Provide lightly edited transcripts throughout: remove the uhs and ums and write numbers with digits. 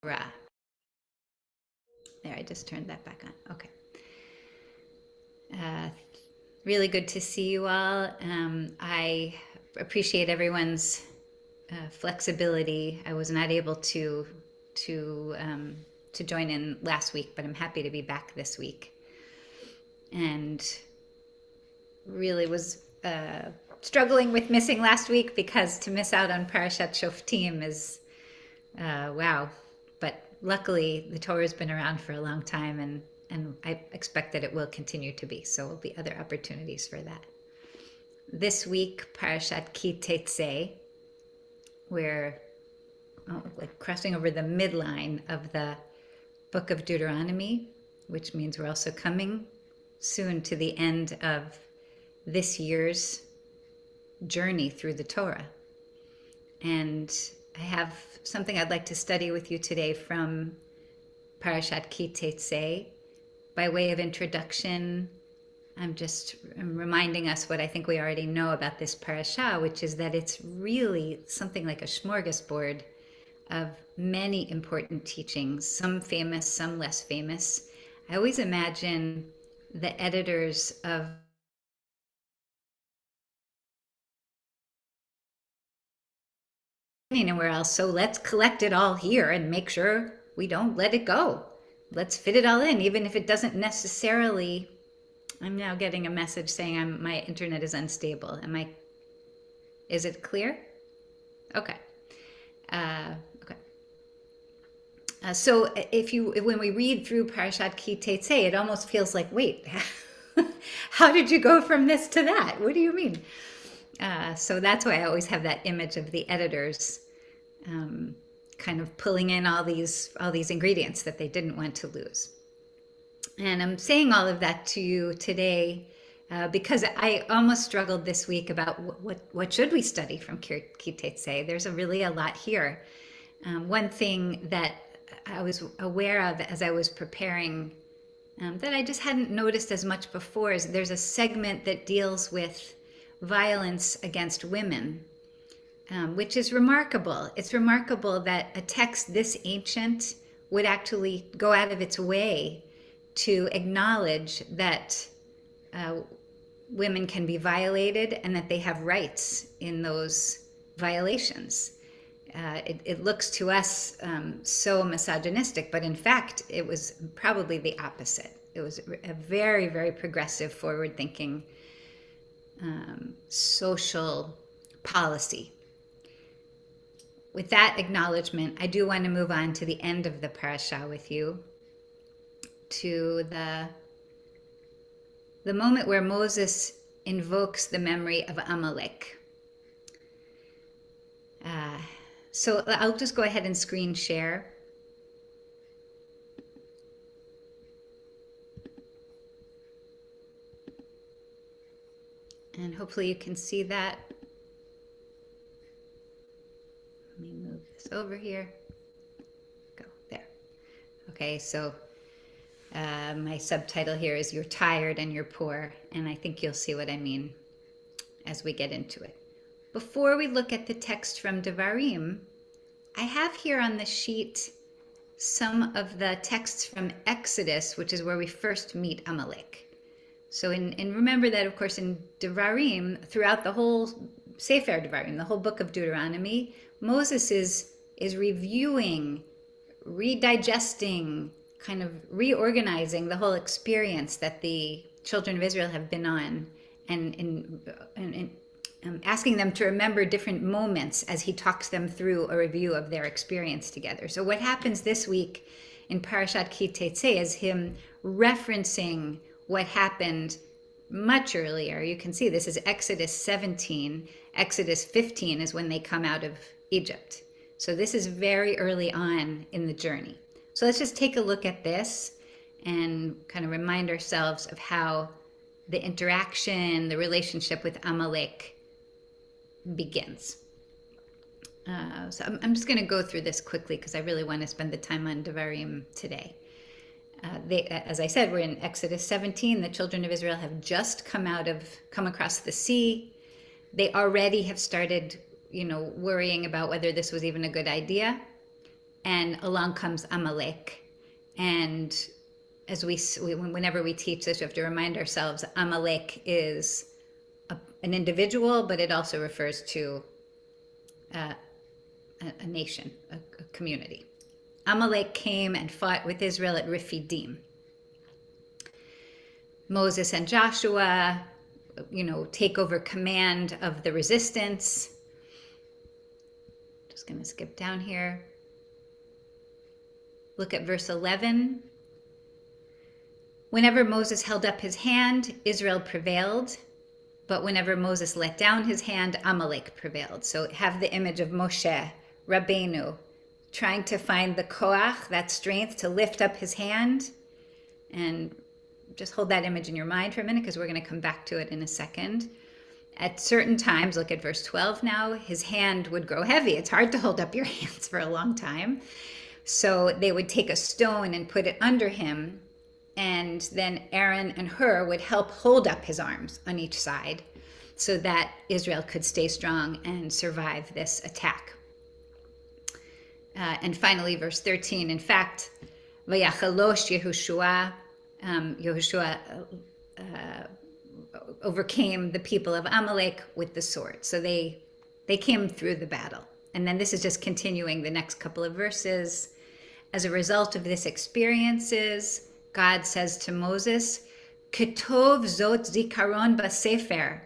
Ra. There, I just turned that back on. Okay. Uh, really good to see you all. I appreciate everyone's flexibility. I was not able to um, to join in last week, but I'm happy to be back this week. And really was struggling with missing last week because to miss out on Parashat Shoftim is wow. But luckily, the Torah has been around for a long time, and I expect that it will continue to be. So there'll be other opportunities for that. This week, Parashat Ki Tetzei, we're like crossing over the midline of the book of Deuteronomy, which means we're also coming soon to the end of this year's journey through the Torah. And I have something I'd like to study with you today from Parashat Ki Tetzei. By way of introduction, I'm reminding us what I think we already know about this parasha, which is that it's really something like a smorgasbord of many important teachings, some famous, some less famous. I always imagine the editors of anywhere else, so let's collect it all here and make sure we don't let it go. Let's fit it all in, even if it doesn't necessarily. I'm now getting a message saying my internet is unstable. Is it clear? Okay. Okay. So when we read through Parashat Ki Tetzei, it almost feels like, wait, how did you go from this to that? What do you mean? So that's why I always have that image of the editors kind of pulling in all these ingredients that they didn't want to lose. And I'm saying all of that to you today because I almost struggled this week about what should we study from Ki Tetzei. There's really a lot here. One thing that I was aware of as I was preparing that I just hadn't noticed as much before is there's a segment that deals with violence against women, which is remarkable. It's remarkable that a text this ancient would actually go out of its way to acknowledge that women can be violated and that they have rights in those violations. It looks to us so misogynistic, but in fact, it was probably the opposite. It was a very, very progressive, forward-thinking social policy. With that acknowledgement, I do want to move on to the end of the parasha with you, to the moment where Moses invokes the memory of Amalek. So I'll just go ahead and screen share. And hopefully you can see that. Let me move this over here. Go, there. Okay, so my subtitle here is "You're Tired and You're Poor," and I think you'll see what I mean as we get into it. Before we look at the text from Devarim, I have here on the sheet some of the texts from Exodus, which is where we first meet Amalek. So and remember that, of course, in Devarim, throughout the whole Sefer Devarim, the whole book of Deuteronomy, Moses is reviewing, redigesting, kind of reorganizing the whole experience that the children of Israel have been on, and asking them to remember different moments as he talks them through a review of their experience together. So what happens this week in Parashat Ki Tetzei is him referencing what happened much earlier. You can see this is Exodus 17. Exodus 15 is when they come out of Egypt. So this is very early on in the journey. So let's just take a look at this and kind of remind ourselves of how the interaction, the relationship with Amalek begins. So I'm just going to go through this quickly because I really want to spend the time on Devarim today. As I said, we're in Exodus 17. The children of Israel have just come across the sea. They already have started, worrying about whether this was even a good idea. and along comes Amalek. And as whenever we teach this, we have to remind ourselves Amalek is an individual, but it also refers to a nation, a community. Amalek came and fought with Israel at Rephidim. Moses and Joshua, take over command of the resistance. Just going to skip down here. Look at verse 11. Whenever Moses held up his hand, Israel prevailed. But whenever Moses let down his hand, Amalek prevailed. So have the image of Moshe, Rabbeinu, trying to find the koach, that strength to lift up his hand. And just hold that image in your mind for a minute, because we're going to come back to it in a second. At certain times, look at verse 12 now, his hand would grow heavy. It's hard to hold up your hands for a long time. So they would take a stone and put it under him, and then Aaron and Hur would help hold up his arms on each side so that Israel could stay strong and survive this attack. And finally, verse 13, in fact, Vayachalosh Yehoshua, Yehoshua overcame the people of Amalek with the sword. So they came through the battle. And then this is just continuing the next couple of verses. As a result of this experiences, God says to Moses, Ketov zot zikaron basefer,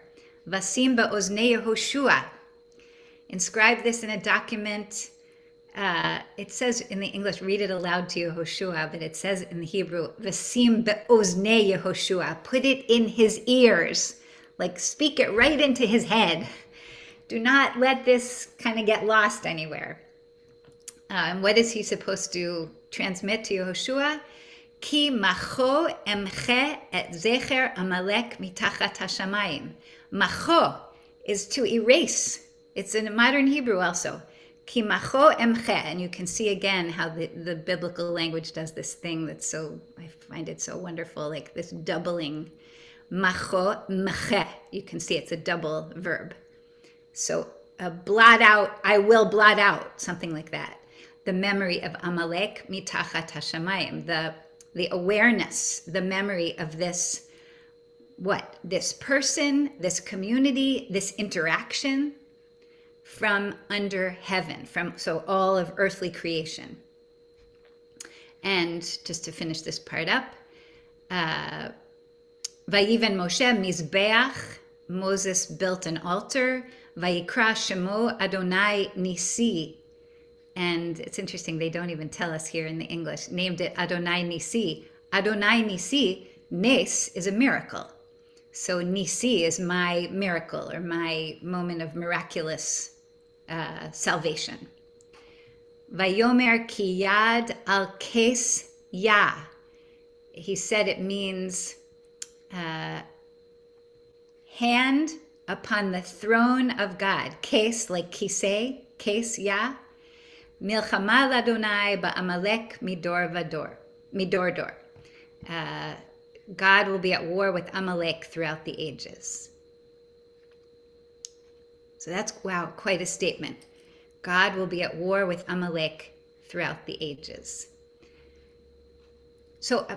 vasim ba'oznei Yehoshua. Inscribe this in a document. It says in the English, read it aloud to Yehoshua, but it says in the Hebrew, vasim ba'oznei Yehoshua. Put it in his ears, like speak it right into his head. Do not let this kind of get lost anywhere. And what is he supposed to transmit to Yehoshua? Ki macho emche et zecher Amalek mitachat hashamayim. Macho is to erase. It's in modern Hebrew also. Ki macho emche. And you can see again how the biblical language does this thing that's I find it so wonderful, like this doubling. Macho mche. You can see it's a double verb. So blot out, I will blot out, something like that. The memory of Amalek mitachat hashamayim. The awareness, the memory of this, this person, this community, this interaction from under heaven, so all of earthly creation. And just to finish this part up, Vayiven Moshe Mizbeach, Moses built an altar, Vayikra Shemo Adonai Nisi. And it's interesting, they don't even tell us here in the English, named it Adonai Nisi. Adonai Nisi, Nes is a miracle. So Nisi is my miracle, or my moment of miraculous salvation. Vayomer ki yad al kes ya. He said it means hand upon the throne of God. Kes, like kisei, kes ya. Milchama l'Adonai ba'amalek midor dor. God will be at war with Amalek throughout the ages. So that's, wow, quite a statement. God will be at war with Amalek throughout the ages. So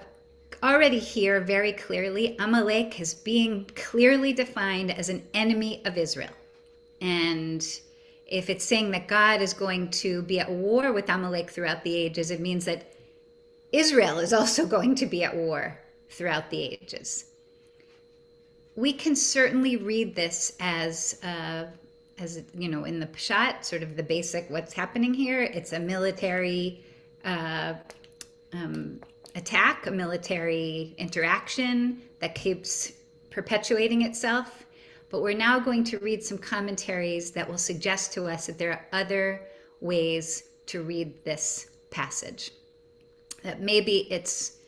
already here, very clearly, Amalek is being clearly defined as an enemy of Israel. And if it's saying that God is going to be at war with Amalek throughout the ages, it means that Israel is also going to be at war throughout the ages. We can certainly read this as in the Pshat, sort of the basic what's happening here. It's a military attack, a military interaction that keeps perpetuating itself. But we're now going to read some commentaries that will suggest to us that there are other ways to read this passage. That maybe it's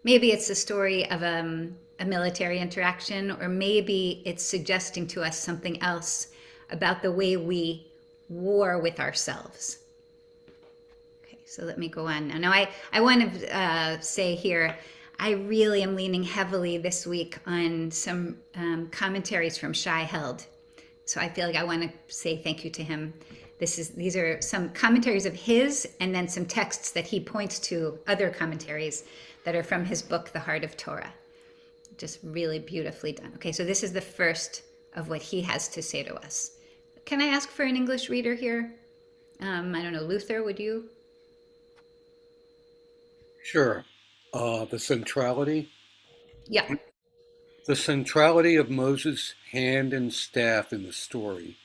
the story of a military interaction, or maybe it's suggesting to us something else about the way we war with ourselves. Okay, so let me go on now. Now I want to say here, I really am leaning heavily this week on some commentaries from Shai Held. So I feel like I want to say thank you to him. These are some commentaries of his, and then some texts that he points to, other commentaries that are from his book, The Heart of Torah. Just really beautifully done. Okay, so this is the first of what he has to say to us. Can I ask for an English reader here? I don't know, Luther, would you? Sure. The centrality. Yeah. The centrality of Moses' hand and staff in the story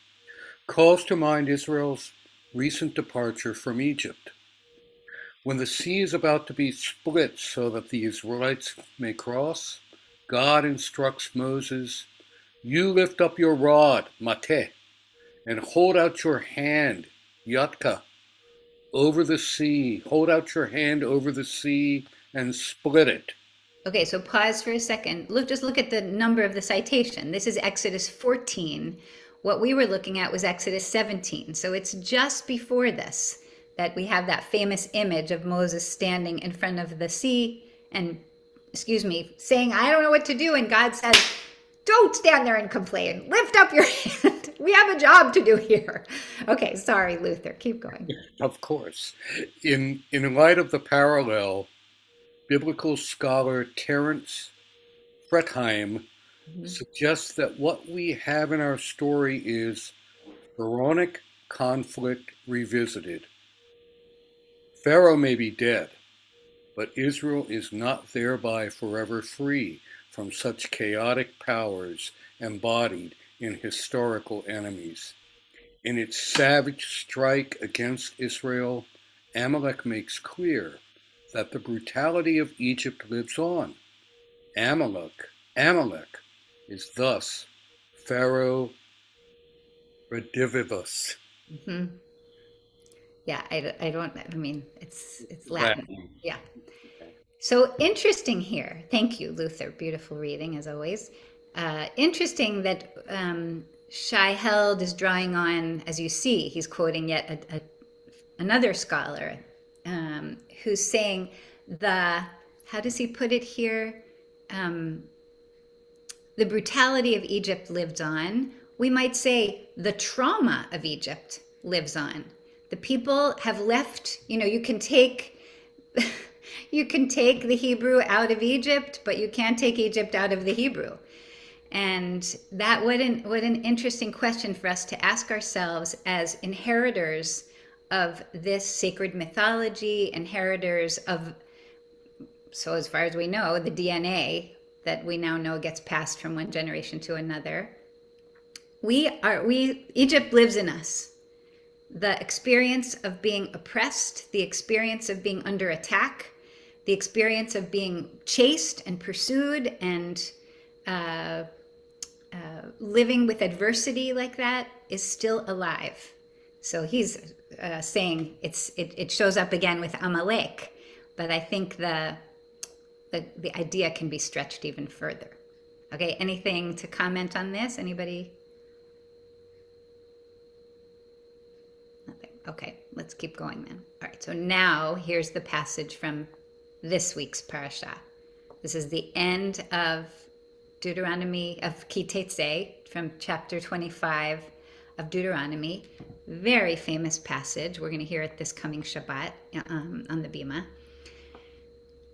calls to mind Israel's recent departure from Egypt. When the sea is about to be split so that the Israelites may cross, God instructs Moses, "You lift up your rod, mateh, and hold out your hand, yatka, over the sea. Hold out your hand over the sea and split it." Okay, so pause for a second. Just look at the number of the citation. This is Exodus 14. What we were looking at was Exodus 17. So it's just before this that we have that famous image of Moses standing in front of the sea and, saying, "I don't know what to do." And God says, "Don't stand there and complain. Lift up your hand. We have a job to do here." Okay, sorry, Luther. Keep going. Of course. In light of the parallel, biblical scholar Terence Fretheim Mhm. suggests that what we have in our story is Pharaonic conflict revisited. Pharaoh may be dead, but Israel is not thereby forever free from such chaotic powers embodied in historical enemies. In its savage strike against Israel, Amalek makes clear that the brutality of Egypt lives on. Amalek is thus Pharaoh redivivus. Mhm. Yeah, I don't, I mean, it's Latin. Latin. Yeah. So interesting here. Thank you, Luther. Beautiful reading, as always. Interesting that Shai Held is drawing on, as you see, he's quoting yet another scholar who's saying how does he put it here? The brutality of Egypt lived on. We might say the trauma of Egypt lives on. The people have left, you can take you can take the Hebrew out of Egypt, but you can't take Egypt out of the Hebrew. And that what an interesting question for us to ask ourselves as inheritors of this sacred mythology, inheritors of, so as far as we know, the DNA that we now know gets passed from one generation to another. Egypt lives in us. The experience of being oppressed, the experience of being under attack, the experience of being chased and pursued and living with adversity like that is still alive. So he's saying it shows up again with Amalek, but I think the idea can be stretched even further. Okay, anything to comment on this? Anybody? Nothing. Okay, let's keep going then. All right, so now here's the passage from this week's parasha. This is the end of Deuteronomy, of Kitetse, from chapter 25 of Deuteronomy. Very famous passage. We're going to hear it this coming Shabbat on the Bima.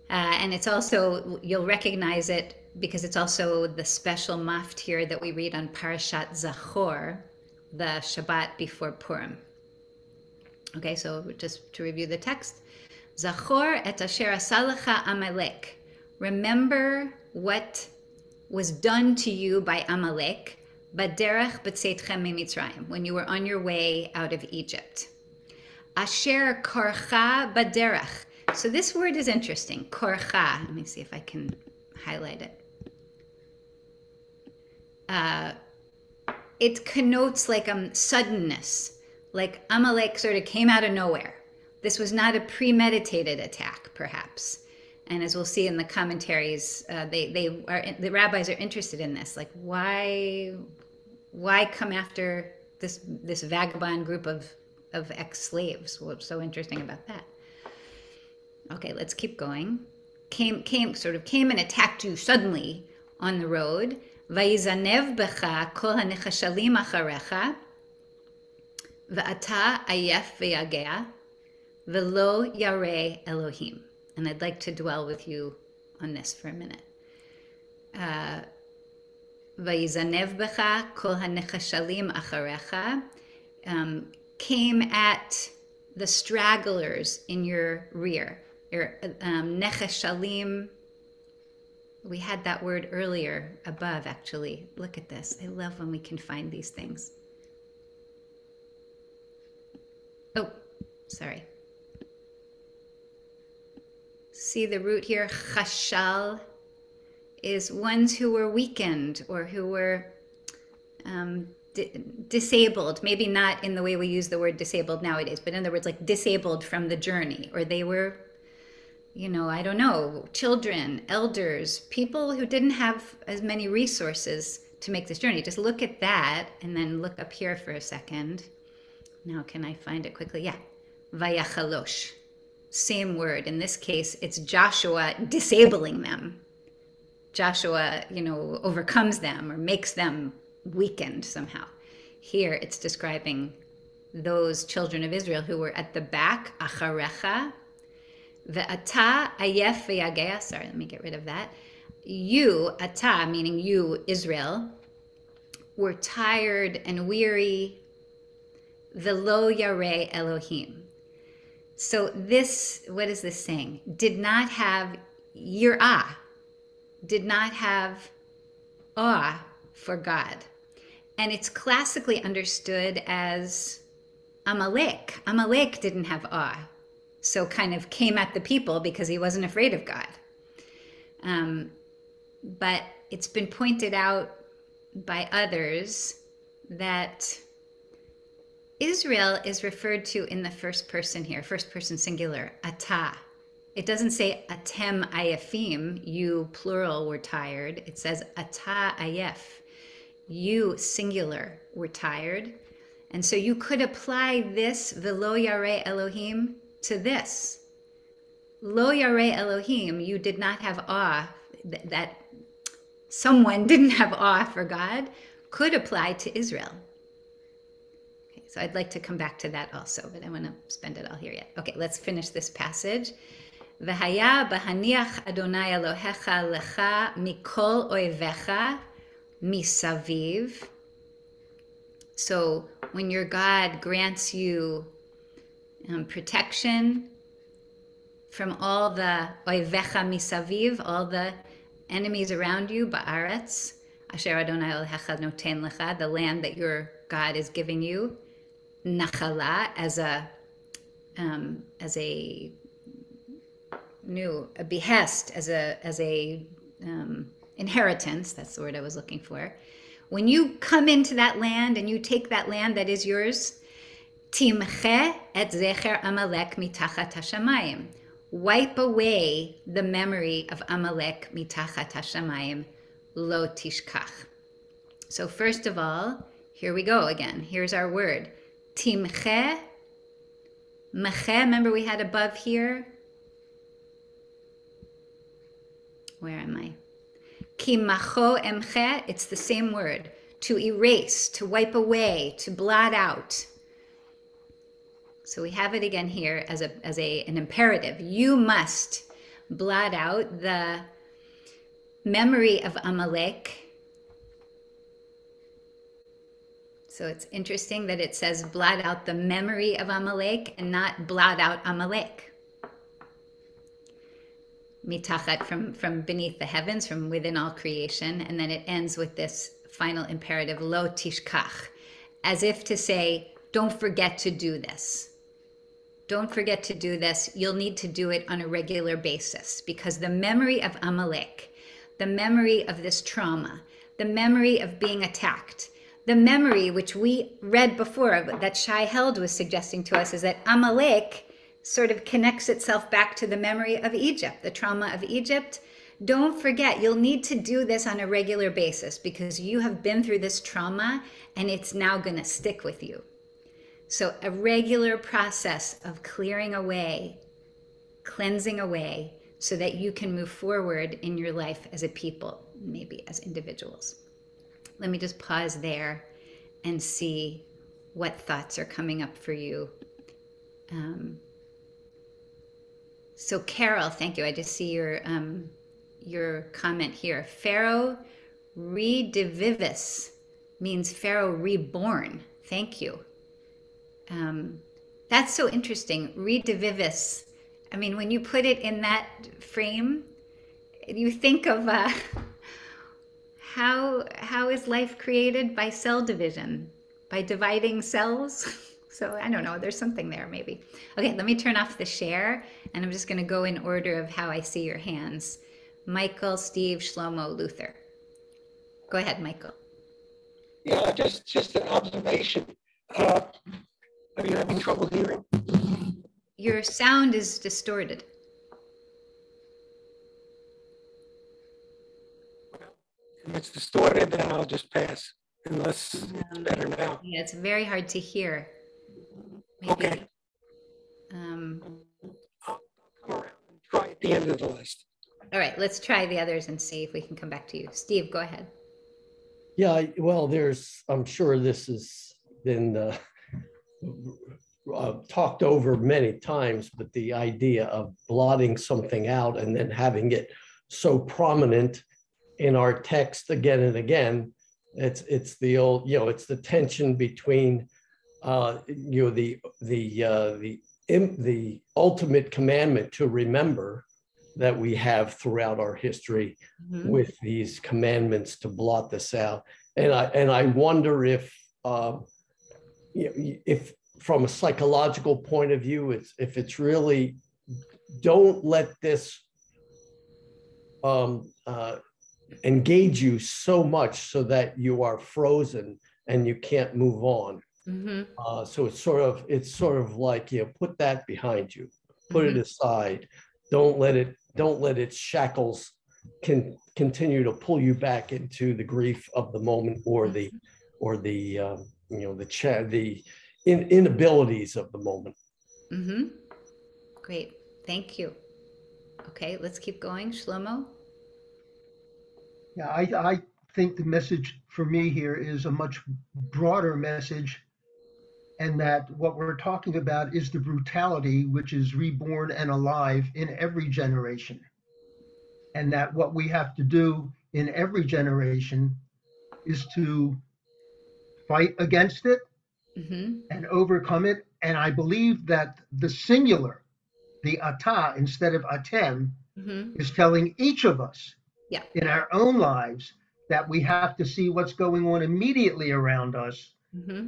And it's also, you'll recognize it because it's also the special maftir that we read on Parashat Zachor, the Shabbat before Purim. Okay, so just to review the text. Zachor et asher asalecha Amalek. Remember what was done to you by Amalek, baderech b'tzeitchem mitzrayim, when you were on your way out of Egypt. Asher korcha baderech. So this word is interesting. Korcha. Let me see if I can highlight it. It connotes like suddenness, like Amalek sort of came out of nowhere. This was not a premeditated attack, perhaps. And as we'll see in the commentaries, the rabbis are interested in this. Like, why come after this vagabond group of ex-slaves? What's so interesting about that? Okay, let's keep going. Came and attacked you suddenly on the road. Vayizanev becha kol hanechashalim acharecha. V'ata ayef v'yagea v'lo yareh Elohim. And I'd like to dwell with you on this for a minute. Vayizanev becha kol hanechashalim acharecha, came at the stragglers in your rear. Your nechashalim, we had that word earlier above, actually. Look at this. I love when we can find these things. Oh, sorry. See the root here, chashal, is ones who were weakened or who were disabled, maybe not in the way we use the word disabled nowadays, but in other words, like disabled from the journey, or they were, I don't know, children, elders, people who didn't have as many resources to make this journey. Just look at that and then look up here for a second. Now, can I find it quickly? Yeah. Vayachalosh. Same word. In this case, it's Joshua disabling them. Joshua, overcomes them or makes them weakened somehow. Here it's describing those children of Israel who were at the back, acharecha, ve'ata ayef ve'yagea. Sorry, let me get rid of that. You, ata, meaning you, Israel, were tired and weary, ve'lo yareh Elohim. So this, what is this saying? Did not have yirah, did not have awe for God. And it's classically understood as Amalek. Amalek didn't have awe, so kind of came at the people because he wasn't afraid of God. But it's been pointed out by others that Israel is referred to in the first person here, first person singular, ata. It doesn't say atem ayefim, you plural were tired. It says ata ayef, you singular were tired. And so you could apply this velo yareh Elohim to this. Lo yareh Elohim, you did not have awe, that someone didn't have awe for God, could apply to Israel. So I'd like to come back to that also, but I want to spend it all here yet. Okay, let's finish this passage. V'haya b'haniach Adonai Elohecha lecha mikol oivecha misaviv. So when your God grants you protection from all the oivecha misaviv, all the enemies around you, ba'aretz, asher Adonai Elohecha noten lecha, the land that your God is giving you, nachala, as a behest, as a inheritance. That's the word I was looking for. When you come into that land and you take that land that is yours, timche et zecher Amalek mitachat hashamayim. Wipe away the memory of Amalek mitachat hashamayim, lo tishkach. So first of all, here we go again. Here's our word. Timche, meche, remember we had above here? Where am I? Ki macho emche, it's the same word. To erase, to wipe away, to blot out. So we have it again here as an imperative. You must blot out the memory of Amalek. So it's interesting that it says blot out the memory of Amalek and not blot out Amalek. Mitachat, from beneath the heavens, from within all creation. And then it ends with this final imperative, lo tishkach, as if to say, don't forget to do this. Don't forget to do this. You'll need to do it on a regular basis, because the memory of Amalek, the memory of this trauma, the memory of being attacked, the memory which we read before that Shai Held was suggesting to us, is that Amalek sort of connects itself back to the memory of Egypt, the trauma of Egypt. Don't forget, you'll need to do this on a regular basis because you have been through this trauma and it's now going to stick with you. So a regular process of clearing away, cleansing away, so that you can move forward in your life as a people, maybe as individuals. Let me just pause there and see what thoughts are coming up for you. Um, so Carol, thank you. I just see your comment here. Pharaoh redivivis means Pharaoh reborn. Thank you. Um, that's so interesting. Redivivis. I mean, when you put it in that frame, you think of how is life created? By cell division, by dividing cells. So I don't know, there's something there maybe. Okay, let me turn off the share and I'm just going to go in order of how I see your hands. Michael, Steve, Shlomo, Luther. Go ahead, Michael. Yeah, just an observation. Uh, are you having trouble hearing? Your sound is distorted. If it's distorted, then I'll just pass, unless it's better now. Yeah, it's very hard to hear. Maybe. Okay. I'll come around and try at the end of the list. All right, let's try the others and see if we can come back to you. Steve, go ahead. Yeah, well, I'm sure this has been talked over many times, but the idea of blotting something out and then having it so prominent in our text again and again, it's the old, it's the tension between the ultimate commandment to remember that we have throughout our history, with these commandments to blot this out. And I wonder if from a psychological point of view, if it's really, don't let this engage you so much so that you are frozen and you can't move on. So it's sort of like, put that behind you, put it aside. Don't let its shackles continue to pull you back into the grief of the moment, or the inabilities of the moment. Great, thank you. Okay, let's keep going. Shlomo? Yeah, I think the message for me here is a much broader message, and that what we're talking about is the brutality which is reborn and alive in every generation. And that what we have to do in every generation is to fight against it and overcome it. And I believe that the singular, the ata instead of atem, is telling each of us in our own lives that we have to see what's going on immediately around us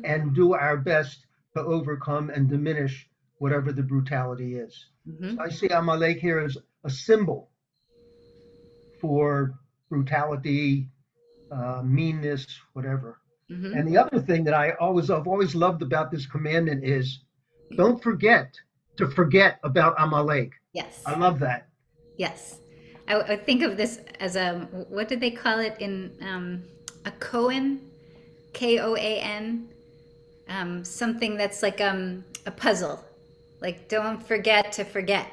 and do our best to overcome and diminish whatever the brutality is. So I see Amalek here as a symbol for brutality, meanness, whatever. And the other thing that I've always loved about this commandment is, don't forget to forget about Amalek. Yes. I love that. Yes. I think of this as what did they call it in a koan? Koan? Something that's like a puzzle. Like, don't forget to forget.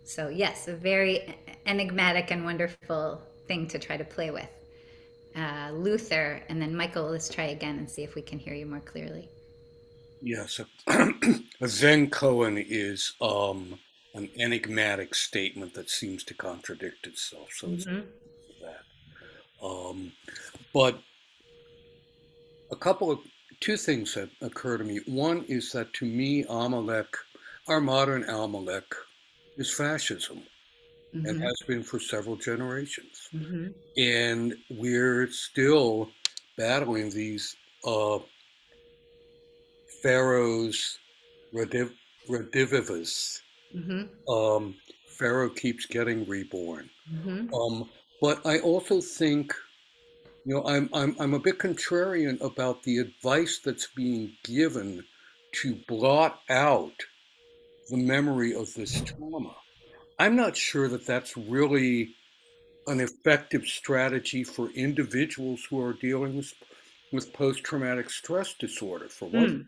So yes, a very enigmatic and wonderful thing to try to play with. Luther, and then Michael, let's try again and see if we can hear you more clearly. Yes, a Zen koan is an enigmatic statement that seems to contradict itself. So it's that. But two things that occur to me. One is that, to me, Amalek, our modern Amalek, is fascism, and has been for several generations. And we're still battling these pharaohs, redivivus. Pharaoh keeps getting reborn. But I also think, I'm a bit contrarian about the advice that's being given to blot out the memory of this trauma. I'm not sure that that's really an effective strategy for individuals who are dealing with post-traumatic stress disorder, for one.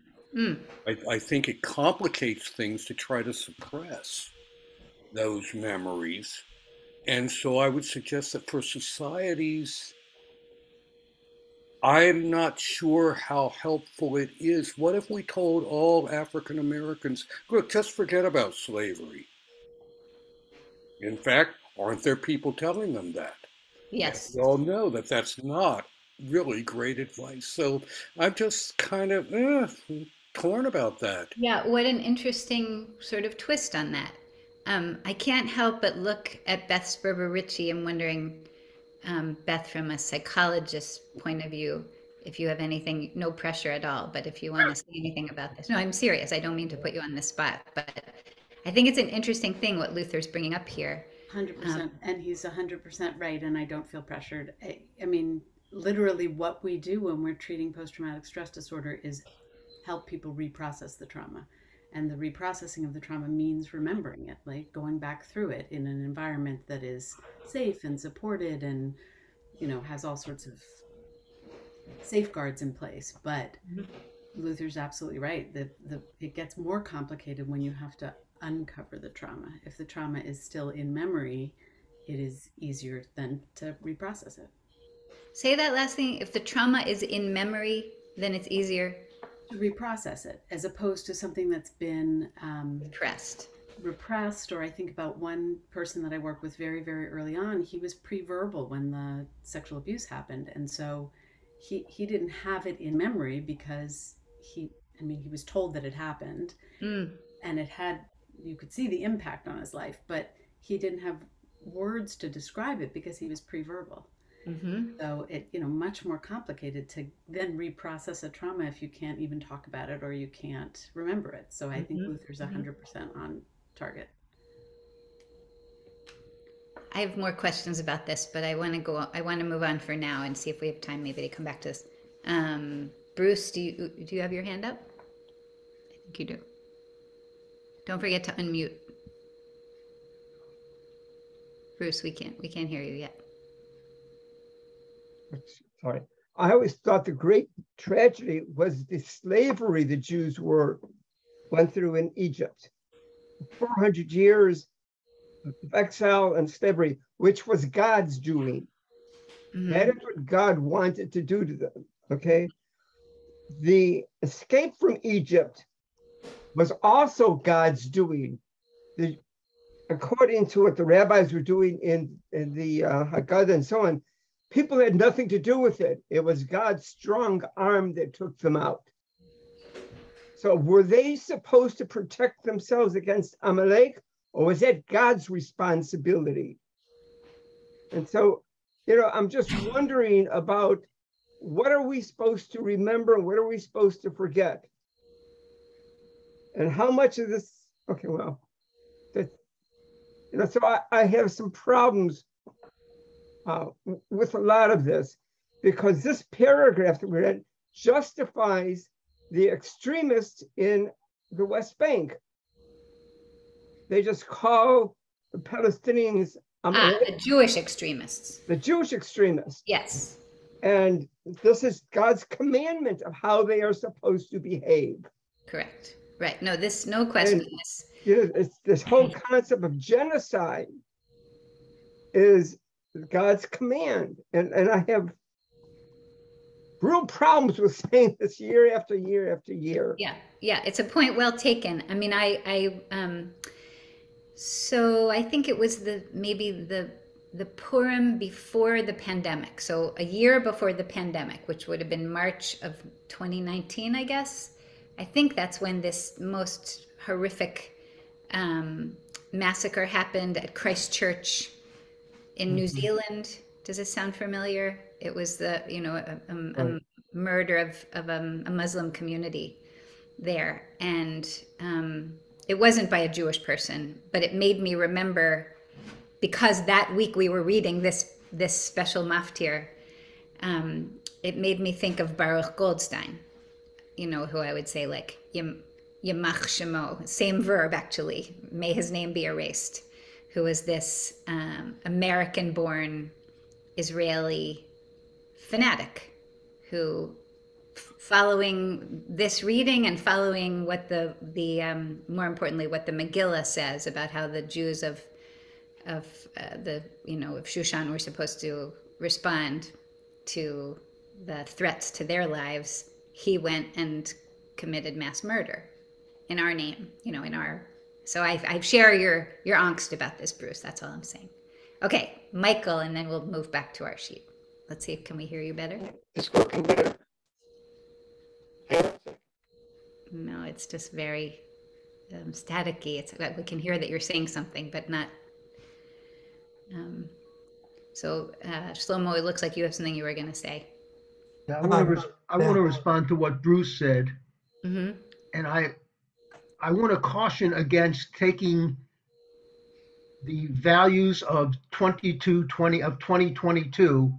I think it complicates things to try to suppress those memories. And so I would suggest that for societies I'm not sure how helpful it is. What if we told all African Americans, look, just forget about slavery? In fact, aren't there people telling them that? And Yes. we all know that that's not really great advice. So I'm just kind of torn about that. Yeah, what an interesting sort of twist on that. I can't help but look at Beth Sperber-Ritchie and wondering, Beth, from a psychologist's point of view, if you have anything, no pressure at all, but if you want to say anything about this. No, I'm serious. I don't mean to put you on the spot, but I think it's an interesting thing what Luther's bringing up here. 100%. And he's 100% right. And I don't feel pressured. I mean, literally, what we do when we're treating post traumatic stress disorder is help people reprocess the trauma. And the reprocessing of the trauma means remembering it, like going back through it in an environment that is safe and supported and, has all sorts of safeguards in place. But Luther's absolutely right. It gets more complicated when you have to uncover the trauma. If the trauma is still in memory, it is easier then to reprocess it. Say that last thing. If the trauma is in memory, then it's easier To reprocess it, as opposed to something that's been repressed. Or I think about one person that I worked with very, very early on. He was pre-verbal when the sexual abuse happened. And so he didn't have it in memory because he was told that it happened and you could see the impact on his life, but he didn't have words to describe it because he was pre-verbal. So it, much more complicated to then reprocess a trauma if you can't even talk about it or you can't remember it. So I think Luther's 100% on target. I have more questions about this, but I want to move on for now and see if we have time maybe to come back to this. Bruce, do you have your hand up? I think you do. Don't forget to unmute. Bruce, we can't hear you yet. Sorry. I always thought the great tragedy was the slavery the Jews went through in Egypt. 400 years of exile and slavery, which was God's doing. That is what God wanted to do to them, okay? The escape from Egypt was also God's doing. According to what the rabbis were doing in the Haggadah and so on, people had nothing to do with it. It was God's strong arm that took them out. So were they supposed to protect themselves against Amalek, or was that God's responsibility? And so, I'm just wondering about what are we supposed to remember and what are we supposed to forget? And how much of this, so I have some problems with a lot of this, because this paragraph that we read justifies the extremists in the West Bank. They just call the Palestinians the Jewish extremists. The Jewish extremists. Yes. And this is God's commandment of how they are supposed to behave. Correct. Right. No, no question. It's this whole concept of genocide is God's command. And I have real problems with saying this year after year after year. Yeah. It's a point well taken. I mean, so I think it was maybe the Purim before the pandemic. So a year before the pandemic, which would have been March of 2019, I guess. I think that's when this most horrific massacre happened at Christchurch in New Zealand. Does this sound familiar? It was a murder of a Muslim community there. And it wasn't by a Jewish person, but it made me remember, because that week we were reading this special maftir, it made me think of Baruch Goldstein, who I would say like Yamach Shemo, same verb actually, may his name be erased, who was this American-born Israeli fanatic who, following this reading and following what the more importantly what the Megillah says about how the Jews of Shushan were supposed to respond to the threats to their lives, he went and committed mass murder in our name, in our. So I share your angst about this, Bruce. That's all I'm saying. Okay, Michael, and then we'll move back to our sheet. Let's see, can we hear you better? It's working better. No, it's just very staticky. It's we can hear that you're saying something, but not. So Shlomo, it looks like you have something you were going to say. Yeah, I want to respond to what Bruce said, Mm-hmm. and I want to caution against taking the values of 2022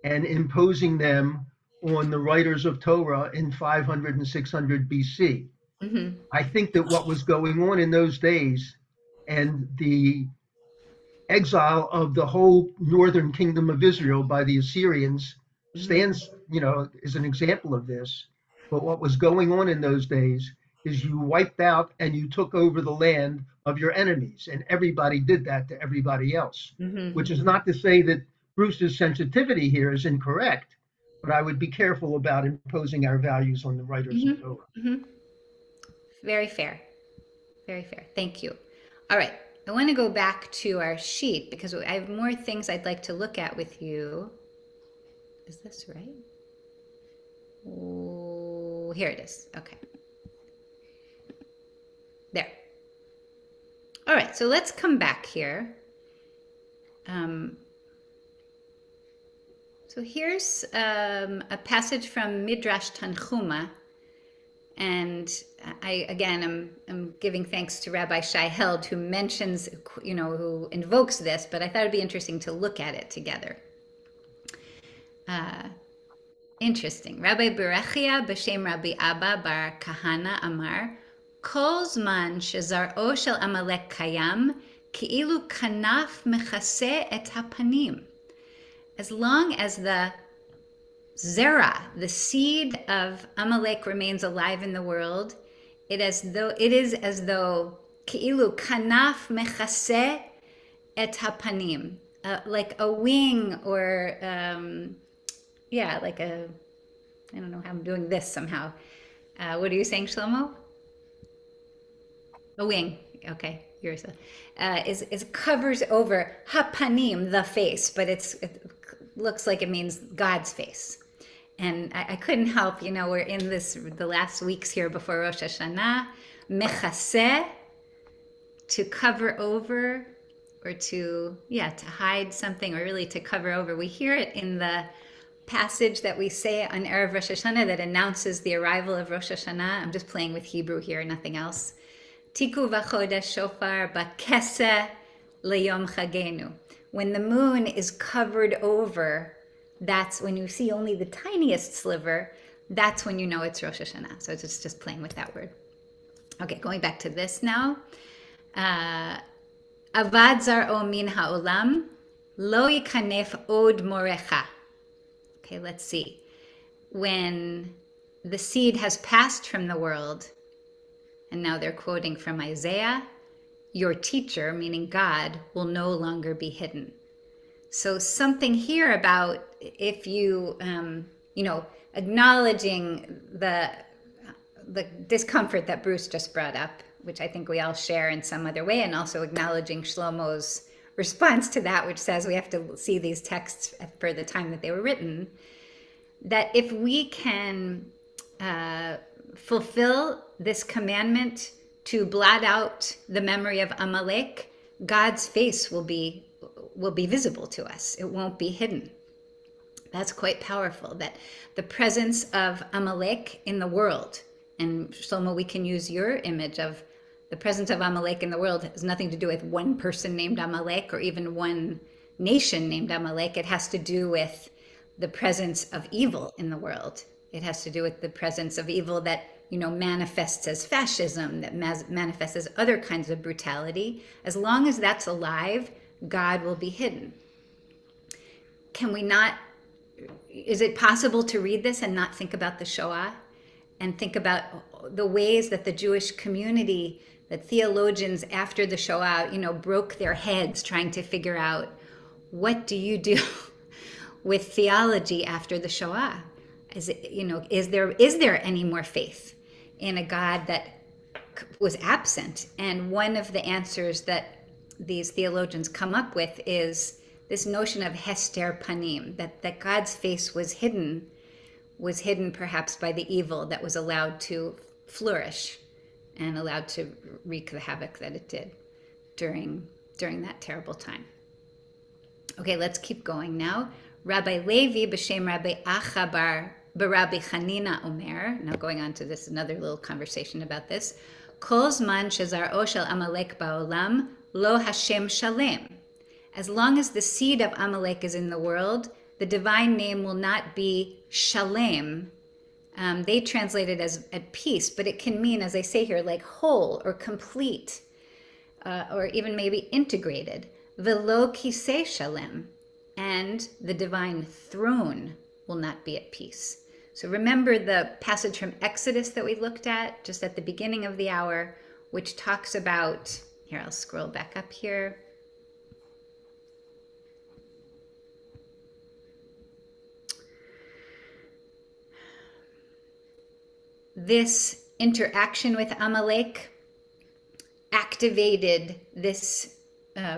and imposing them on the writers of Torah in 500 and 600 BC. Mm-hmm. I think that what was going on in those days and the exile of the whole northern kingdom of Israel by the Assyrians stands, as an example of this. But what was going on in those days is you wiped out and you took over the land of your enemies, and everybody did that to everybody else, Mm-hmm. which is not to say that Bruce's sensitivity here is incorrect, but I would be careful about imposing our values on the writers of Torah. Mm-hmm. Very fair. Very fair. Thank you. All right. I want to go back to our sheet because I have more things I'd like to look at with you. Is this right? Oh, here it is. Okay. There. All right. So let's come back here. So here's a passage from Midrash Tanchuma. And I'm giving thanks to Rabbi Shai Held, who mentions, who invokes this, but I thought it'd be interesting to look at it together. Interesting. Rabbi Berechia b'shem Rabbi Abba bar Kahana Amar, Kol zman shezar'o shel Amalek kayam, ki'ilu kanaf mechase et hapanim. As long as the Zera, the seed of Amalek, remains alive in the world, it is as though Ki'ilu kanaf mechase et hapanim, like a wing, or like a, I don't know how I'm doing this somehow. What are you saying, Shlomo? A wing. Okay, yours is covers over hapanim, the face, but it looks like it means God's face. And I couldn't help, we're in the last weeks here before Rosh Hashanah, mechaseh, to cover over, or to hide something, or really to cover over. We hear it in the passage that we say on Erev Rosh Hashanah that announces the arrival of Rosh Hashanah. I'm just playing with Hebrew here, nothing else. Tiku v'chodesh shofar b'keseh leyom chagenu. When the moon is covered over, that's when you see only the tiniest sliver. That's when you know it's Rosh Hashanah. So it's just playing with that word. Okay, going back to this now. Avad zar'o min ha'olam, lo yikanef od morecha. Okay, let's see. When the seed has passed from the world, and now they're quoting from Isaiah, your teacher, meaning God, will no longer be hidden. So something here about if you, acknowledging the discomfort that Bruce just brought up, which I think we all share in some other way, and also acknowledging Shlomo's response to that, which says we have to see these texts for the time that they were written, that if we can fulfill this commandment to blot out the memory of Amalek, God's face will be visible to us. It won't be hidden. That's quite powerful, that the presence of Amalek in the world, and Shlomo, we can use your image of the presence of Amalek in the world has nothing to do with one person named Amalek or even one nation named Amalek. It has to do with the presence of evil in the world. It has to do with the presence of evil that, manifests as fascism, that manifests as other kinds of brutality. As long as that's alive, God will be hidden. Is it possible to read this and not think about the Shoah and think about the ways that the Jewish community, that theologians after the Shoah, broke their heads trying to figure out what do you do with theology after the Shoah? Is it, is there any more faith in a God that was absent? And one of the answers that these theologians come up with is this notion of hester panim, that God's face was hidden perhaps by the evil that was allowed to flourish and allowed to wreak the havoc that it did during that terrible time. Okay, let's keep going now. Rabbi Levi b'shem Rabbi Achabar b'Rabbi Chanina Omer. Now going on to this, another little conversation about this. Kol zman shezar'o shel Amalek ba'olam lo Hashem shalem. As long as the seed of Amalek is in the world, the divine name will not be shalem. They translate it as at peace, but it can mean, as I say here, like whole or complete, or even maybe integrated. Velo kisei shalem, and the divine throne will not be at peace. So remember the passage from Exodus that we looked at just at the beginning of the hour, which talks about, here, I'll scroll back up here. This interaction with Amalek activated this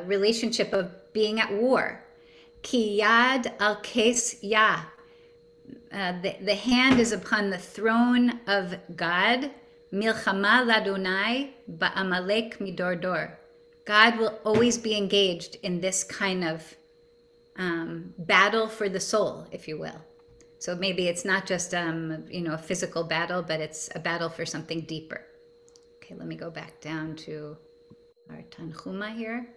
relationship of being at war. Ki yad al kes yah. The hand is upon the throne of God. Milchama ladonai ba'amalek midordor. God will always be engaged in this kind of battle for the soul, if you will. So maybe it's not just a physical battle, but it's a battle for something deeper. Okay, let me go back down to our Tanchuma here.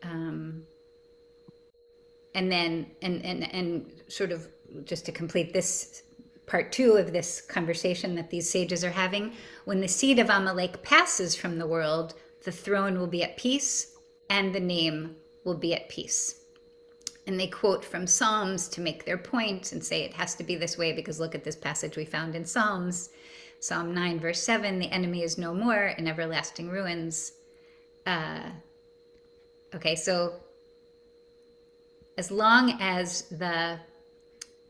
And then, and sort of just to complete this part 2 of this conversation that these sages are having, when the seed of Amalek passes from the world, the throne will be at peace and the name will be at peace. And they quote from Psalms to make their point and say it has to be this way because look at this passage we found in Psalms. Psalm 9, verse 7, the enemy is no more in everlasting ruins. Okay, so as long as the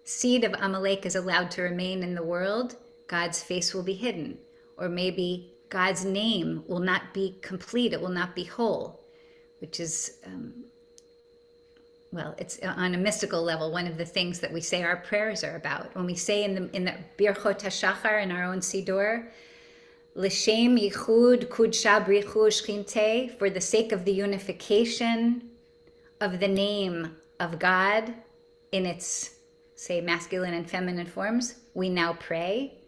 seed of Amalek is allowed to remain in the world, God's face will be hidden. Or maybe God's name will not be complete, it will not be whole, which is, well, it's on a mystical level, one of the things that we say our prayers are about. When we say in the Birchot HaShachar in our own Siddur, L'shem yichud kudsha brichu shchinte, for the sake of the unification of the name of God in its, say, masculine and feminine forms, we now pray.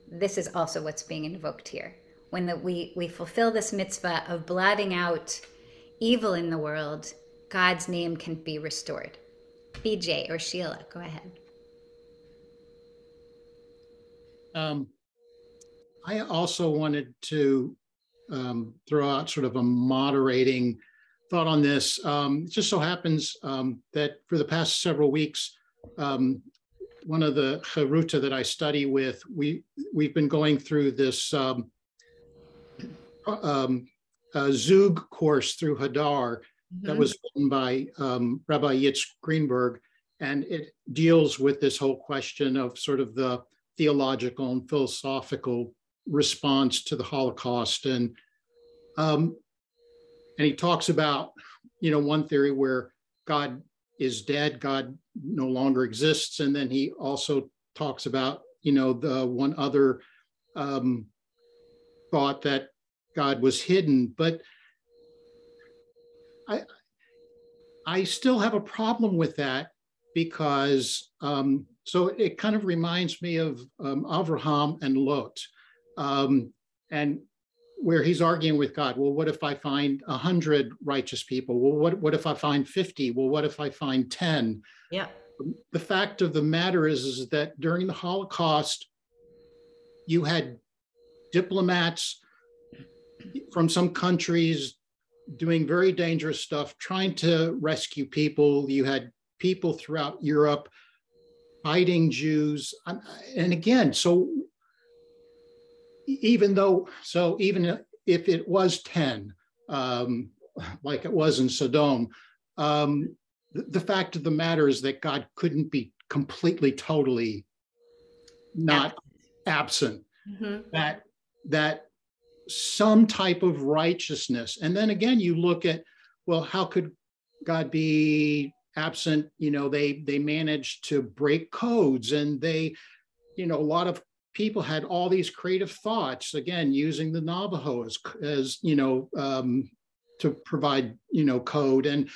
This is also what's being invoked here. When we fulfill this mitzvah of blotting out evil in the world, God's name can be restored. BJ or Sheila, go ahead. I also wanted to throw out sort of a moderating thought on this. It just so happens that for the past several weeks, one of the Charuta that I study with, we've been going through this Zug course through Hadar that was written by Rabbi Yitz Greenberg, and it deals with this whole question of sort of the theological and philosophical response to the Holocaust. And he talks about, one theory where God is dead, God no longer exists. And then he also talks about, the one other thought that God was hidden. But I still have a problem with that because, so it kind of reminds me of Avraham and Lot, and where he's arguing with God. Well, what if I find 100 righteous people? Well, what if I find 50? Well, what if I find 10? Yeah. The fact of the matter is that during the Holocaust, you had diplomats from some countries doing very dangerous stuff, trying to rescue people. You had people throughout Europe hiding Jews. And again, even if it was 10, like it was in Sodom, the fact of the matter is that God couldn't be completely, totally not absent. That some type of righteousness. And then again, you look at, well, how could God be absent? They managed to break codes, and a lot of people had all these creative thoughts, again, using the Navajo as to provide, code, and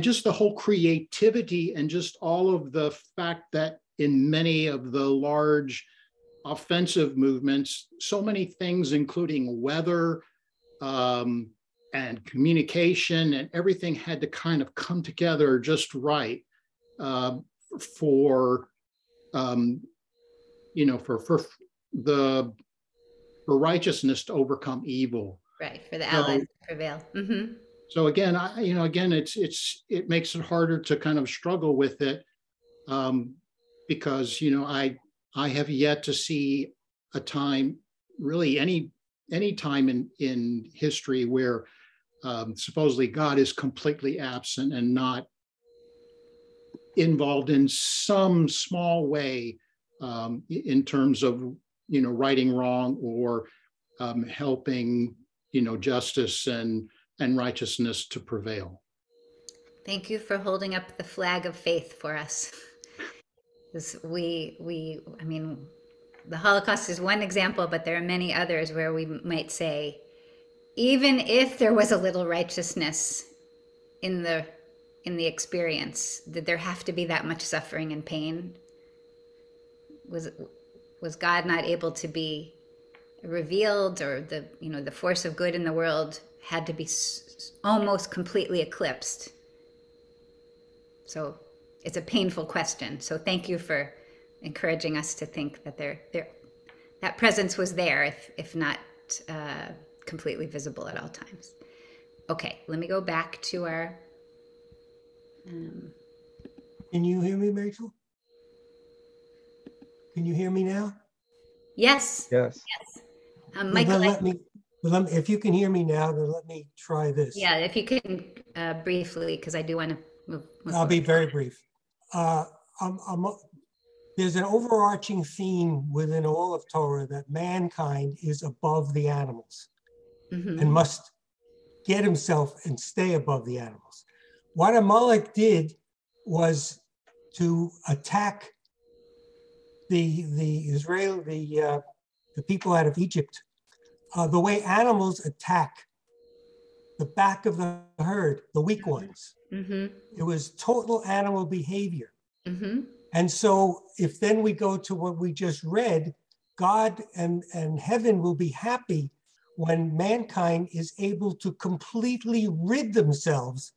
just the whole creativity, and just all of the fact that in many of the large offensive movements, so many things, including weather and communication, and everything had to kind of come together just right for righteousness to overcome evil. Right, for the allies to prevail. So again, it makes it harder to kind of struggle with it because I have yet to see a time, really any time in history where supposedly God is completely absent and not involved in some small way in terms of righting wrong or helping justice and righteousness to prevail. Thank you for holding up the flag of faith for us. I mean, the Holocaust is one example, but there are many others where we might say, even if there was a little righteousness in the experience, did there have to be that much suffering and pain? Was God not able to be revealed, or the force of good in the world had to be almost completely eclipsed? So it's a painful question. So thank you for encouraging us to think that that presence was there, if not completely visible at all times. Okay, let me go back to our. Can you hear me, Rachel? Can you hear me now? Yes. Yes. Michael, if you can hear me now, then let me try this. Yeah, if you can briefly, because I do want to move I'll be very brief. There's an overarching theme within all of Torah that mankind is above the animals and must get himself and stay above the animals. What Amalek did was to attack the people out of Egypt the way animals attack the back of the herd, the weak ones. It was total animal behavior. And so if then we go to what we just read, God and heaven will be happy when mankind is able to completely rid themselves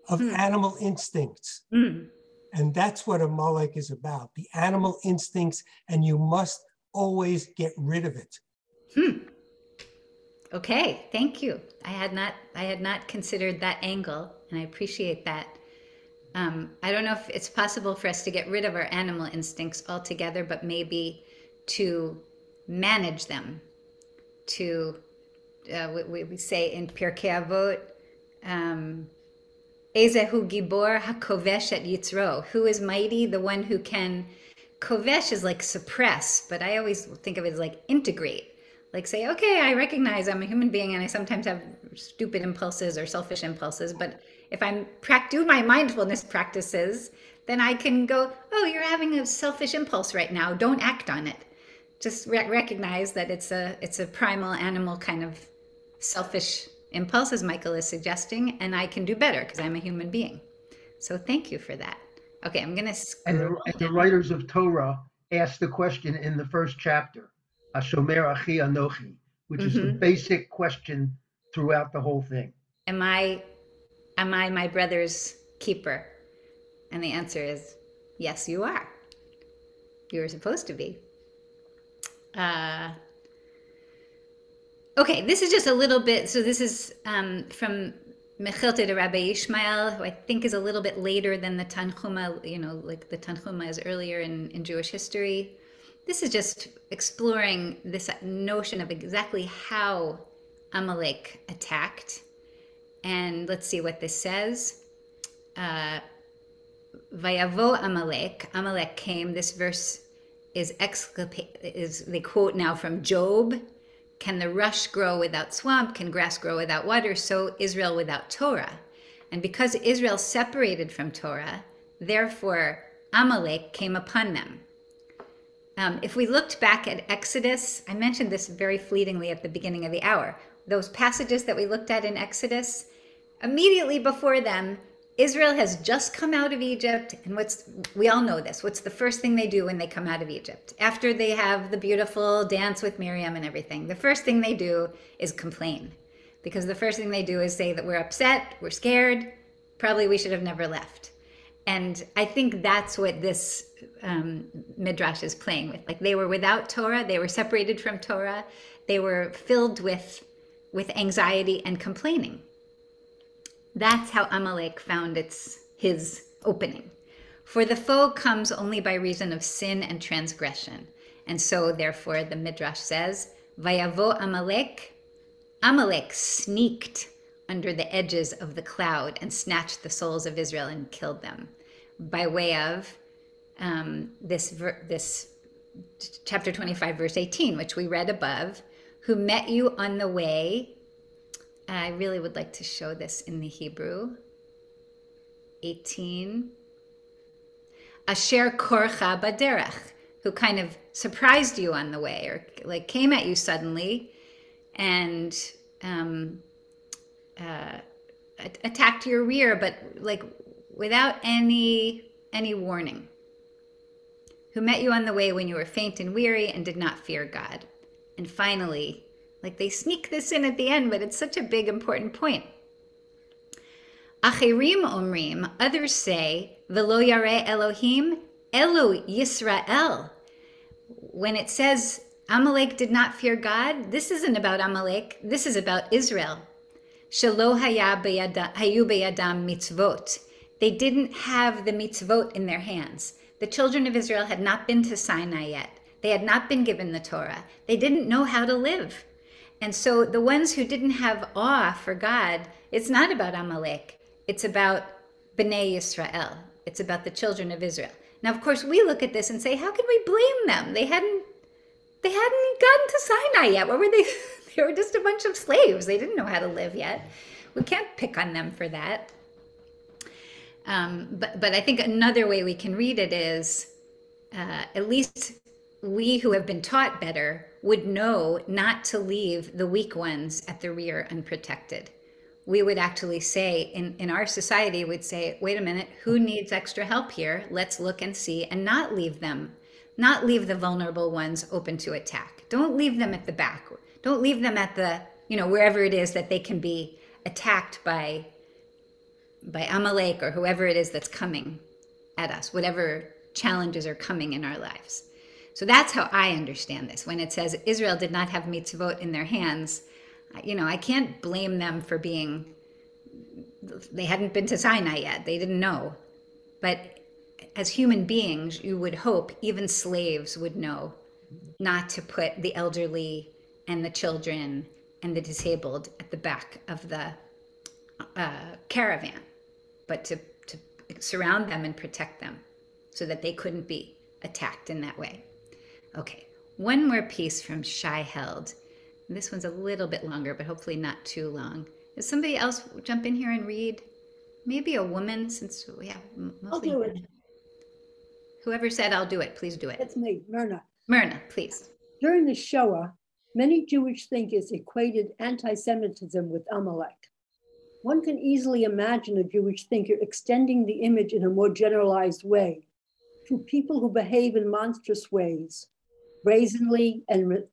of animal instincts. And that's what Amalek is about, the animal instincts, and you must always get rid of it. Okay, thank you. I had not considered that angle, and I appreciate that. I don't know if it's possible for us to get rid of our animal instincts altogether, but maybe to manage them. We say in Pirkei Avot, Ezehu Gibor HaKovesh et Yitzro. Who is mighty? The one who can. Kovesh is like suppress, but I always think of it as like integrate. Like say, okay, I recognize I'm a human being and I sometimes have stupid impulses or selfish impulses, but if I'm do my mindfulness practices, then I can go, oh, you're having a selfish impulse right now. Don't act on it. Just recognize that it's a primal animal kind of selfish impulse, as Michael is suggesting, and I can do better because I'm a human being. So thank you for that. Okay, I'm going to. And the writers of Torah asked the question in the first chapter, Hashomer Achi Anochi, which is the basic question throughout the whole thing. Am I my brother's keeper? And the answer is, yes, you are. You're supposed to be. Okay, this is just a little bit, so this is from Mechilte de Rabbi Ishmael, who I think is a little bit later than the Tanchuma, like the Tanchuma is earlier in Jewish history. This is just exploring this notion of exactly how Amalek attacked. And let's see what this says. Vayavo Amalek. Amalek came. This verse is they quote now from Job. Can the rush grow without swamp? Can grass grow without water? So Israel without Torah. And because Israel separated from Torah, therefore Amalek came upon them. If we looked back at Exodus, I mentioned this very fleetingly at the beginning of the hour. Those passages that we looked at in Exodus, immediately before them, Israel has just come out of Egypt. And we all know this. What's the first thing they do when they come out of Egypt? After they have the beautiful dance with Miriam and everything, the first thing they do is complain. Because the first thing they do is say that we're upset, we're scared, probably we should have never left. And I think that's what this midrash is playing with. Like, they were without Torah, they were separated from Torah, they were filled with anxiety and complaining. That's how Amalek found his opening. For the foe comes only by reason of sin and transgression. And so, therefore, the midrash says, Vayavo Amalek. Amalek sneaked under the edges of the cloud and snatched the souls of Israel and killed them, by way of this chapter 25, verse 18, which we read above, who met you on the way. I really would like to show this in the Hebrew. 18. Asher korcha baderech, who kind of surprised you on the way, or like came at you suddenly and attacked your rear, but like without any warning. Who met you on the way when you were faint and weary and did not fear God. And finally, like, they sneak this in at the end, but it's such a big, important point. Achirim omrim, others say, Velo yareh Elohim, Elo Yisrael. When it says Amalek did not fear God, this isn't about Amalek, this is about Israel. Shelo hayu beyadam mitzvot. They didn't have the mitzvot in their hands. The children of Israel had not been to Sinai yet. They had not been given the Torah. They didn't know how to live. And so the ones who didn't have awe for God, it's not about Amalek. It's about Bnei Yisrael. It's about the children of Israel. Now, of course, we look at this and say, how can we blame them? They hadn't gotten to Sinai yet. What were they? They were just a bunch of slaves. They didn't know how to live yet. We can't pick on them for that. But I think another way we can read it is, at least we who have been taught better would know not to leave the weak ones at the rear unprotected. We would actually say, in our society, we'd say, wait a minute, who needs extra help here? Let's look and see, and not leave the vulnerable ones open to attack. Don't leave them at the back. Don't leave them at the, wherever it is that they can be attacked by Amalek or whoever it is that's coming at us, whatever challenges are coming in our lives. So that's how I understand this. When it says Israel did not have mitzvot in their hands, I can't blame them for they hadn't been to Sinai yet. They didn't know. But as human beings, you would hope even slaves would know not to put the elderly and the children and the disabled at the back of the caravan, but to surround them and protect them so that they couldn't be attacked in that way. Okay, one more piece from Shai Held. This one's a little bit longer, but hopefully not too long. Does somebody else jump in here and read? Maybe a woman, since we have mostly... I'll do it. Whoever said I'll do it, please do it. That's me, Myrna. Myrna, please. During the Shoah, many Jewish thinkers equated anti-Semitism with Amalek. One can easily imagine a Jewish thinker extending the image in a more generalized way to people who behave in monstrous ways, brazenly and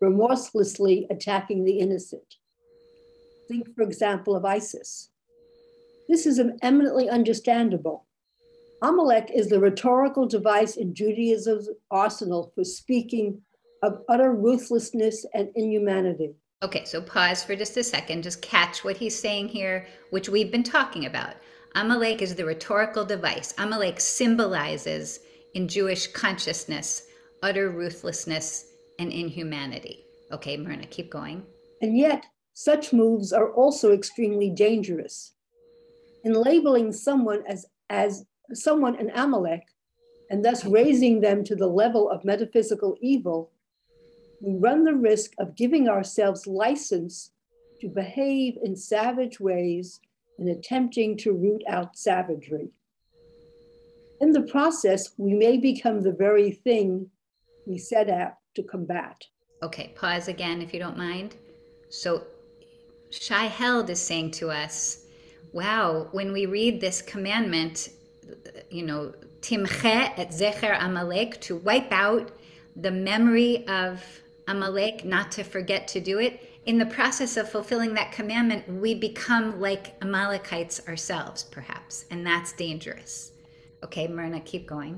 remorselessly attacking the innocent. Think, for example, of ISIS. This is eminently understandable. Amalek is the rhetorical device in Judaism's arsenal for speaking of utter ruthlessness and inhumanity. Okay, so pause for just a second, just catch what he's saying here, which we've been talking about. Amalek is the rhetorical device. Amalek symbolizes in Jewish consciousness utter ruthlessness and inhumanity. Okay, Myrna, keep going. And yet, such moves are also extremely dangerous. In labeling someone as someone an Amalek, and thus raising them to the level of metaphysical evil, we run the risk of giving ourselves license to behave in savage ways and attempting to root out savagery. In the process, we may become the very thing we set out to combat. Okay, pause again if you don't mind. So Shai Held is saying to us, wow, when we read this commandment, Timche et Zecher Amalek, to wipe out the memory of Amalek, not to forget to do it. In the process of fulfilling that commandment, we become like Amalekites ourselves, perhaps, and that's dangerous. Okay, Myrna, keep going.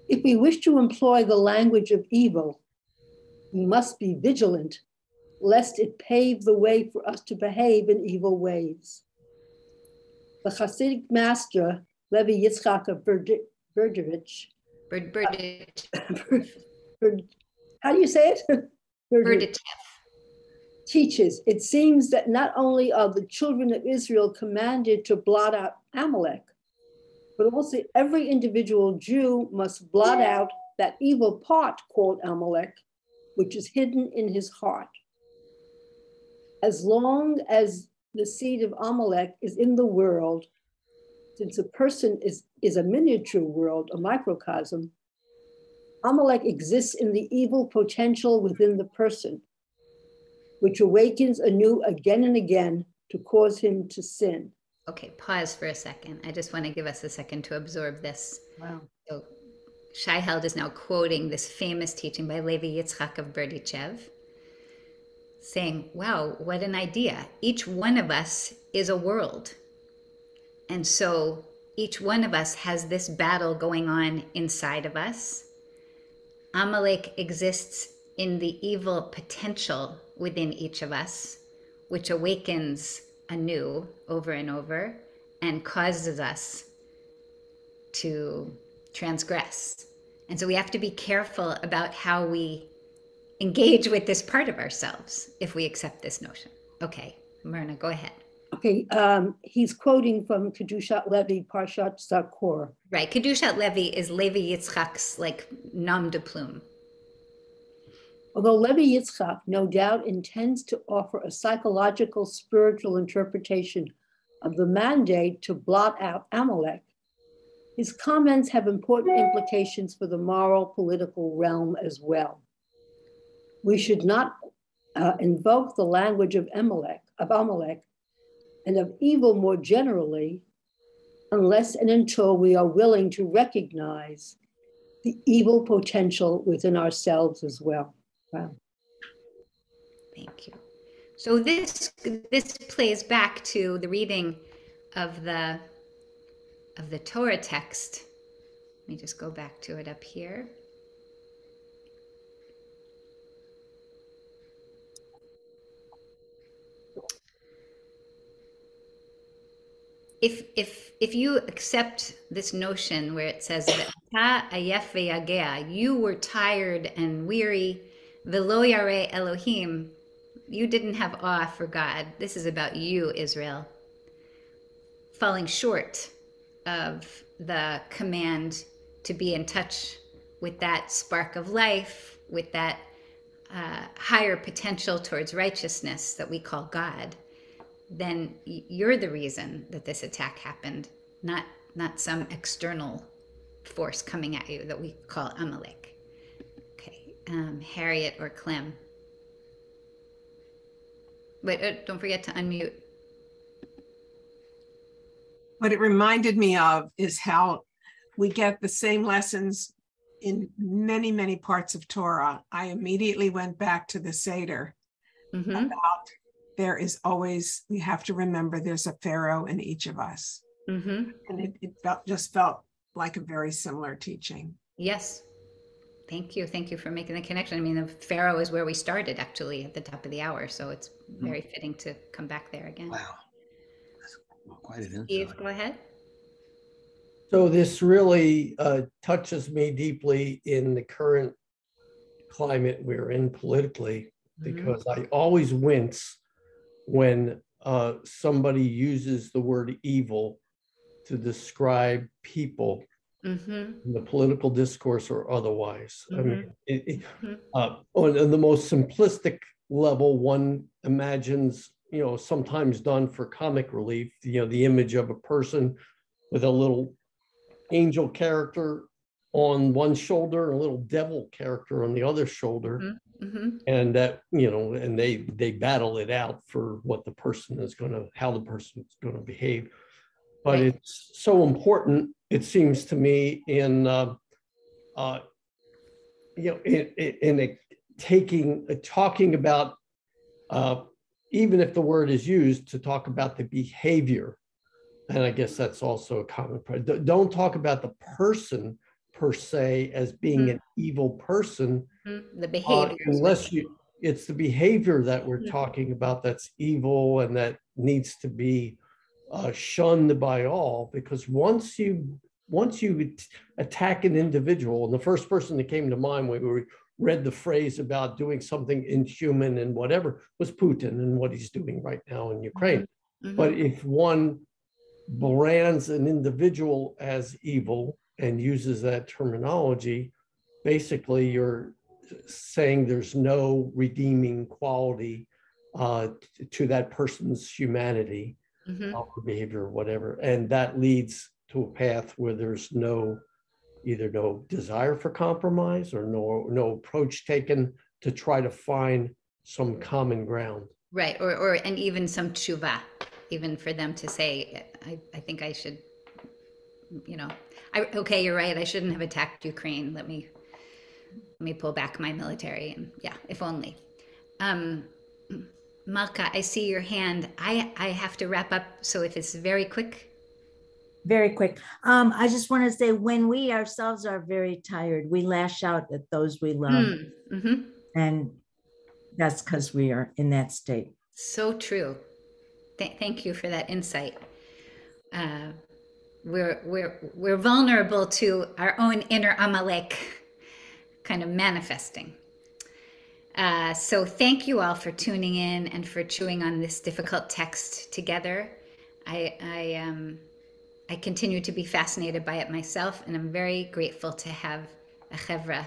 If we wish to employ the language of evil, we must be vigilant, lest it pave the way for us to behave in evil ways. The Hasidic master, Levi Yitzchak of Berditch. How do you say it? Berditch. Teaches, it seems that not only are the children of Israel commanded to blot out Amalek, but also every individual Jew must blot out that evil part called Amalek, which is hidden in his heart. As long as the seed of Amalek is in the world, since a person is a miniature world, a microcosm, Amalek exists in the evil potential within the person, which awakens anew again and again to cause him to sin. Okay, pause for a second. I just want to give us a second to absorb this. Wow. So Shai Held is now quoting this famous teaching by Levi Yitzchak of Berdichev, saying, wow, what an idea. Each one of us is a world. And so each one of us has this battle going on inside of us. Amalek exists in the evil potential within each of us, which awakens anew over and over and causes us to transgress. And so we have to be careful about how we engage with this part of ourselves if we accept this notion. Okay, Myrna, go ahead. Okay, he's quoting from Kedushat Levi, Parashat Zakor. Right, Kedushat Levi is Levi Yitzchak's like nom de plume. Although Levi Yitzchak no doubt intends to offer a psychological, spiritual interpretation of the mandate to blot out Amalek, his comments have important implications for the moral, political realm as well. We should not invoke the language of Amalek, and of evil more generally, unless and until we are willing to recognize the evil potential within ourselves as well. Wow. Thank you. So this plays back to the reading of the Torah text. Let me just go back to it up here. If you accept this notion where it says that you were tired and weary, velo yareh Elohim, you didn't have awe for God. This is about you, Israel, falling short of the command to be in touch with that spark of life, with that higher potential towards righteousness that we call God. Then you're the reason that this attack happened, not some external force coming at you that we call Amalek. Okay, Harriet or Clem. Wait, don't forget to unmute. What it reminded me of is how we get the same lessons in many, many parts of Torah. I immediately went back to the Seder about there is always, we have to remember there's a Pharaoh in each of us. And it felt like a very similar teaching. Yes. Thank you. Thank you for making the connection. I mean, the Pharaoh is where we started actually at the top of the hour. So it's very fitting to come back there again. Wow. That's quite an insight. Steve, go ahead. So this really touches me deeply in the current climate we're in politically, because I always wince when somebody uses the word evil to describe people in the political discourse or otherwise. I mean, on the most simplistic level, one imagines, sometimes done for comic relief, the image of a person with a little angel character on one shoulder and a little devil character on the other shoulder. And that, and they battle it out for what the person is how the person is going to behave. But it's so important, it seems to me, in talking about, even if the word is used to talk about the behavior, and I guess that's also a common problem. Don't talk about the person per se as being an evil person. The behavior, unless it's the behavior that we're talking about that's evil and that needs to be shunned by all. Because once you attack an individual, and the first person that came to mind when we read the phrase about doing something inhuman and whatever was Putin and what he's doing right now in Ukraine. But if one brands an individual as evil and uses that terminology, basically you're saying there's no redeeming quality to that person's humanity or behavior or whatever. And that leads to a path where there's either no desire for compromise or no approach taken to try to find some common ground. Right, and even some tshuva, even for them to say, I think I should, okay, you're right, I shouldn't have attacked Ukraine. Let me pull back my military, and if only. Malka, I see your hand. I have to wrap up, so if it's very quick. Very quick. I just want to say, when we ourselves are very tired, we lash out at those we love. And that's because we are in that state. So true. Thank you for that insight. We're vulnerable to our own inner Amalek kind of manifesting. So thank you all for tuning in and for chewing on this difficult text together. I continue to be fascinated by it myself, and I'm very grateful to have a chevra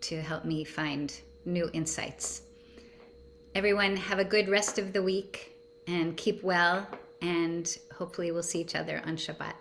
to help me find new insights. Everyone, have a good rest of the week and keep well, and hopefully we'll see each other on Shabbat.